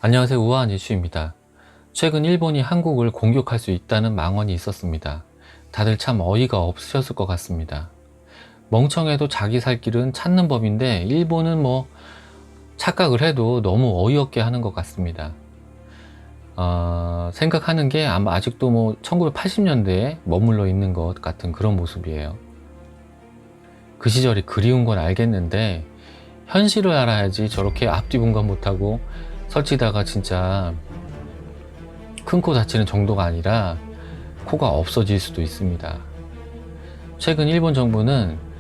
안녕하세요. 우아한 이슈입니다. 최근 일본이 한국을 공격할 수 있다는 망언이 있었습니다. 다들 참 어이가 없으셨을 것 같습니다. 멍청해도 자기 살 길은 찾는 법인데 일본은 뭐 착각을 해도 너무 어이없게 하는 것 같습니다. 생각하는 게 아마 아직도 뭐 1980년대에 머물러 있는 것 같은 그런 모습이에요. 그 시절이 그리운 건 알겠는데 현실을 알아야지 저렇게 앞뒤분간 못하고 설치다가 진짜 큰 코 다치는 정도가 아니라 코가 없어질 수도 있습니다. 최근 일본 정부는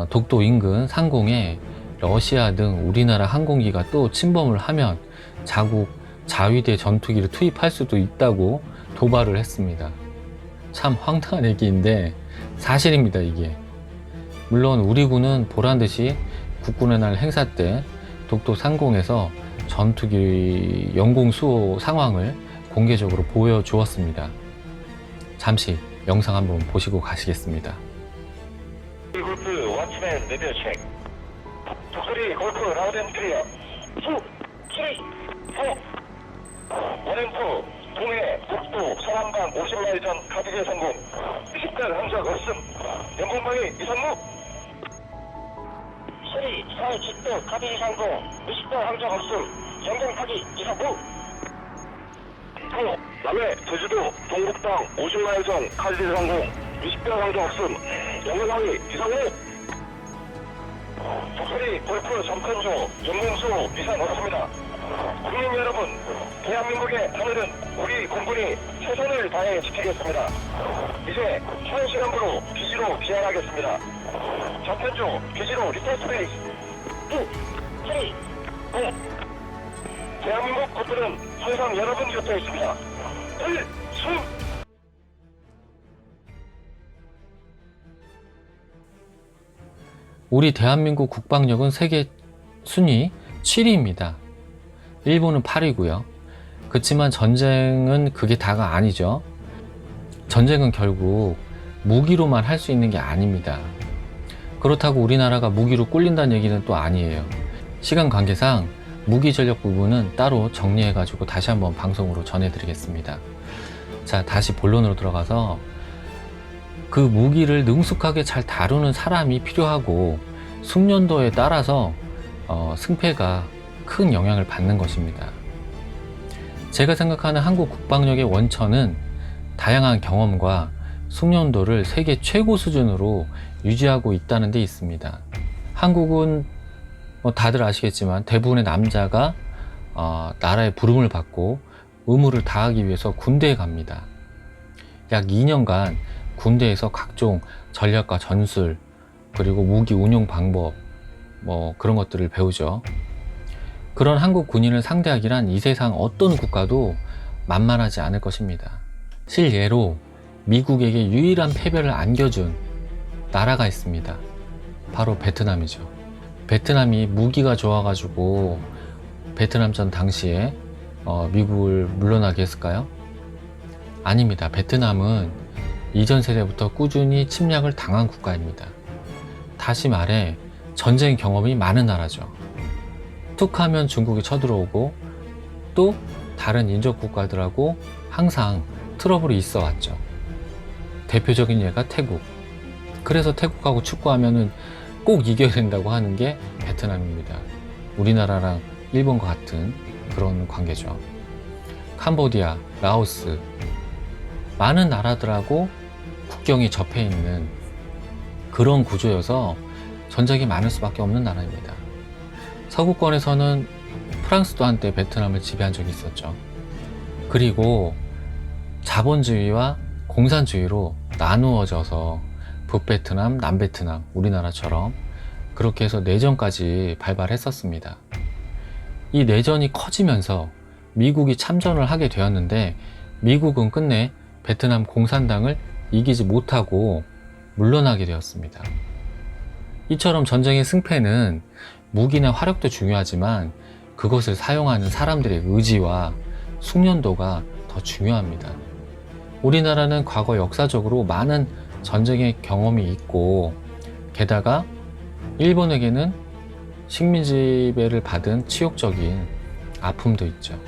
독도 인근 상공에 러시아 등 우리나라 항공기가 또 침범을 하면 자국 자위대 전투기를 투입할 수도 있다고 도발을 했습니다. 참 황당한 얘기인데 사실입니다, 이게. 물론 우리 군은 보란듯이 국군의 날 행사 때 독도 상공에서 전투기 영공 수호 상황을 공개적으로 보여주었습니다. 잠시 영상 한번 보시고 가시겠습니다. 골프 원치맨 레디오 체크. 독수리 골프 라우드 클리어. 수 7, 4 원앤투 동해 독도 서남간 50마일 전 카드제 성공. 20달 항적 없음. 영공방위 이상무 7, 4 직도 카드제 성공. 20달 항적 없음. 영공 파기 이상무 남해 제주도 동북당 50마일 전 카드제 성공. 20달 항적 없음. 영공방위 이상무 독수리 골프 점컨조 영공수 비상 없습니다. 국민 여러분, 대한민국의 하늘은 우리 공군이 최선을 다해 지키겠습니다. 이제 현시간부로 기지로 귀환하겠습니다. 점컨조 기지로 리턴 스페이스 2, 3, 5 대한민국 국군은 항상 여러분 곁에 있습니다. 필승! 우리 대한민국 국방력은 세계 순위 7위입니다. 일본은 8위고요. 그렇지만 전쟁은 그게 다가 아니죠. 전쟁은 결국 무기로만 할 수 있는 게 아닙니다. 그렇다고 우리나라가 무기로 꿀린다는 얘기는 또 아니에요. 시간 관계상 무기 전력 부분은 따로 정리해가지고 다시 한번 방송으로 전해드리겠습니다. 자, 다시 본론으로 들어가서 그 무기를 능숙하게 잘 다루는 사람이 필요하고 숙련도에 따라서 승패가 큰 영향을 받는 것입니다. 제가 생각하는 한국 국방력의 원천은 다양한 경험과 숙련도를 세계 최고 수준으로 유지하고 있다는 데 있습니다. 한국은 뭐 다들 아시겠지만 대부분의 남자가 나라의 부름을 받고 의무를 다하기 위해서 군대에 갑니다. 약 2년간 군대에서 각종 전략과 전술 그리고 무기 운용 방법 뭐 그런 것들을 배우죠. 그런 한국 군인을 상대하기란 이 세상 어떤 국가도 만만하지 않을 것입니다. 실예로 미국에게 유일한 패배를 안겨준 나라가 있습니다. 바로 베트남이죠. 베트남이 무기가 좋아가지고 베트남전 당시에 미국을 물러나게 했을까요? 아닙니다. 베트남은 이전 세대부터 꾸준히 침략을 당한 국가입니다. 다시 말해 전쟁 경험이 많은 나라죠. 툭 하면 중국이 쳐들어오고 또 다른 인접 국가들하고 항상 트러블이 있어 왔죠. 대표적인 예가 태국. 그래서 태국하고 축구하면은 꼭 이겨야 된다고 하는 게 베트남입니다. 우리나라랑 일본과 같은 그런 관계죠. 캄보디아, 라오스 많은 나라들하고 국경이 접해 있는 그런 구조여서 전쟁이 많을 수밖에 없는 나라입니다. 서구권에서는 프랑스도 한때 베트남을 지배한 적이 있었죠. 그리고 자본주의와 공산주의로 나누어져서 북베트남, 남베트남, 우리나라처럼 그렇게 해서 내전까지 발발했었습니다. 이 내전이 커지면서 미국이 참전을 하게 되었는데 미국은 끝내 베트남 공산당을 이기지 못하고 물러나게 되었습니다. 이처럼 전쟁의 승패는 무기나 화력도 중요하지만 그것을 사용하는 사람들의 의지와 숙련도가 더 중요합니다. 우리나라는 과거 역사적으로 많은 전쟁의 경험이 있고, 게다가 일본에게는 식민 지배를 받은 치욕적인 아픔도 있죠.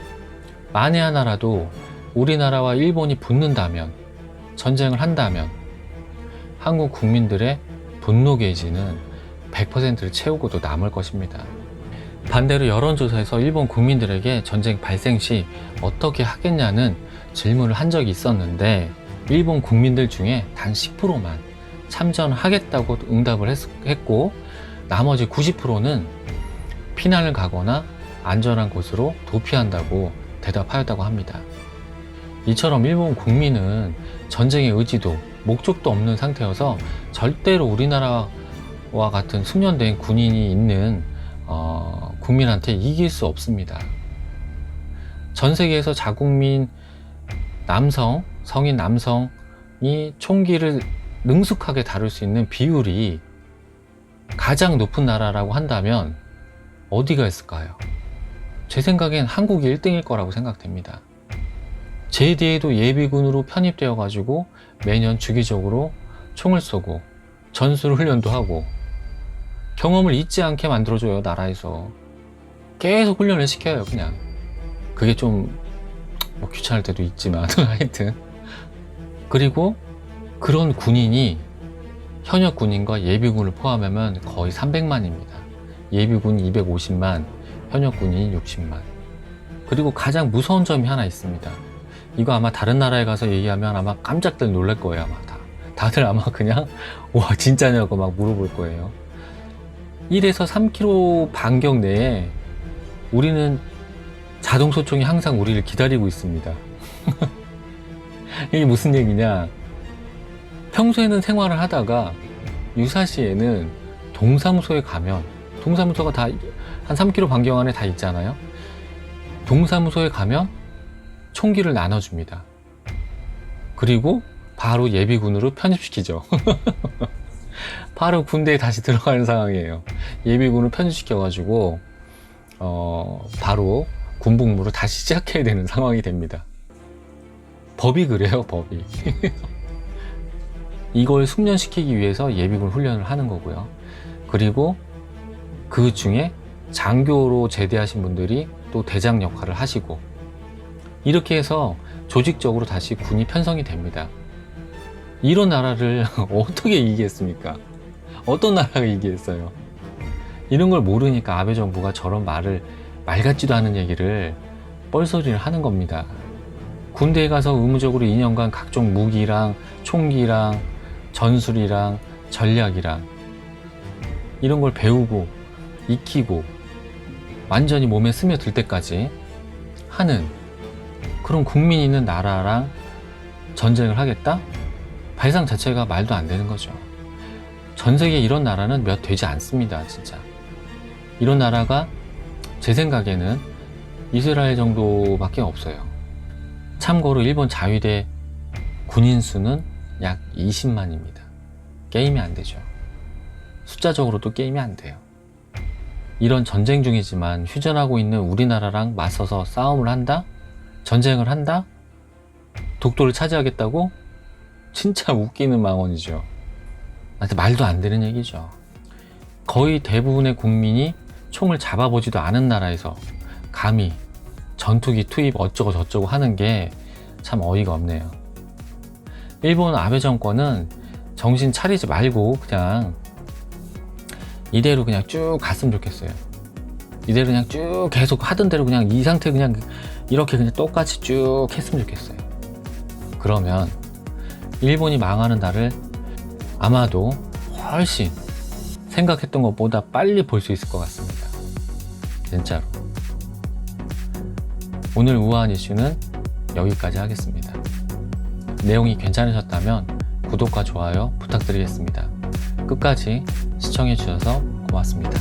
만에 하나라도 우리나라와 일본이 붙는다면, 전쟁을 한다면 한국 국민들의 분노 게이지는 100%를 채우고도 남을 것입니다. 반대로 여론조사에서 일본 국민들에게 전쟁 발생 시 어떻게 하겠냐는 질문을 한 적이 있었는데, 일본 국민들 중에 단 10%만 참전하겠다고 응답을 했고, 나머지 90%는 피난을 가거나 안전한 곳으로 도피한다고 대답하였다고 합니다. 이처럼 일본 국민은 전쟁의 의지도 목적도 없는 상태여서 절대로 우리나라와 같은 숙련된 군인이 있는 국민한테 이길 수 없습니다. 전 세계에서 자국민 남성, 성인 남성이 총기를 능숙하게 다룰 수 있는 비율이 가장 높은 나라라고 한다면 어디가 있을까요? 제 생각엔 한국이 1등일 거라고 생각됩니다. 제 뒤에도 예비군으로 편입되어 가지고 매년 주기적으로 총을 쏘고 전술 훈련도 하고 경험을 잊지 않게 만들어줘요. 나라에서 계속 훈련을 시켜요. 그냥 그게 좀 귀찮을 때도 있지만 하여튼, 그리고 그런 군인이 현역 군인과 예비군을 포함하면 거의 300만입니다. 예비군 250만, 현역 군인이 60만. 그리고 가장 무서운 점이 하나 있습니다. 이거 아마 다른 나라에 가서 얘기하면 아마 깜짝들 놀랄 거예요. 아마 다들 아마 그냥 와 진짜냐고 막 물어볼 거예요. 1에서 3km 반경 내에 우리는 자동소총이 항상 우리를 기다리고 있습니다. 이게 무슨 얘기냐, 평소에는 생활을 하다가 유사시에는 동사무소에 가면, 동사무소가 다 한 3km 반경 안에 다 있잖아요. 동사무소에 가면 총기를 나눠줍니다. 그리고 바로 예비군으로 편입시키죠. 바로 군대에 다시 들어가는 상황이에요. 예비군을 편입시켜가지고 바로 군복무를 다시 시작해야 되는 상황이 됩니다. 법이 그래요, 법이. 이걸 숙련시키기 위해서 예비군 훈련을 하는 거고요. 그리고 그 중에 장교로 제대하신 분들이 또 대장 역할을 하시고, 이렇게 해서 조직적으로 다시 군이 편성이 됩니다. 이런 나라를 어떻게 이기겠습니까? 어떤 나라가 이기겠어요? 이런 걸 모르니까 아베 정부가 저런 말 같지도 않은 얘기를 뻘소리를 하는 겁니다. 군대에 가서 의무적으로 2년간 각종 무기랑 총기랑 전술이랑 전략이랑 이런 걸 배우고 익히고 완전히 몸에 스며들 때까지 하는 그런 국민이 있는 나라랑 전쟁을 하겠다? 발상 자체가 말도 안 되는 거죠. 전 세계에 이런 나라는 몇 되지 않습니다. 진짜 이런 나라가 제 생각에는 이스라엘 정도밖에 없어요. 참고로 일본 자위대 군인 수는 약 20만입니다. 게임이 안 되죠. 숫자적으로도 게임이 안 돼요. 이런 전쟁 중이지만 휴전하고 있는 우리나라랑 맞서서 싸움을 한다? 전쟁을 한다? 독도를 차지하겠다고? 진짜 웃기는 망언이죠. 말도 안 되는 얘기죠. 거의 대부분의 국민이 총을 잡아보지도 않은 나라에서 감히 전투기 투입 어쩌고 저쩌고 하는 게 참 어이가 없네요. 일본 아베 정권은 정신 차리지 말고 그냥 이대로 그냥 쭉 갔으면 좋겠어요. 이대로 그냥 쭉 계속 하던 대로 그냥 이 상태 그냥 이렇게 그냥 똑같이 쭉 했으면 좋겠어요. 그러면 일본이 망하는 날을 아마도 훨씬 생각했던 것보다 빨리 볼 수 있을 것 같습니다. 진짜로. 오늘 우아한 이슈는 여기까지 하겠습니다. 내용이 괜찮으셨다면 구독과 좋아요 부탁드리겠습니다. 끝까지 시청해 주셔서 고맙습니다.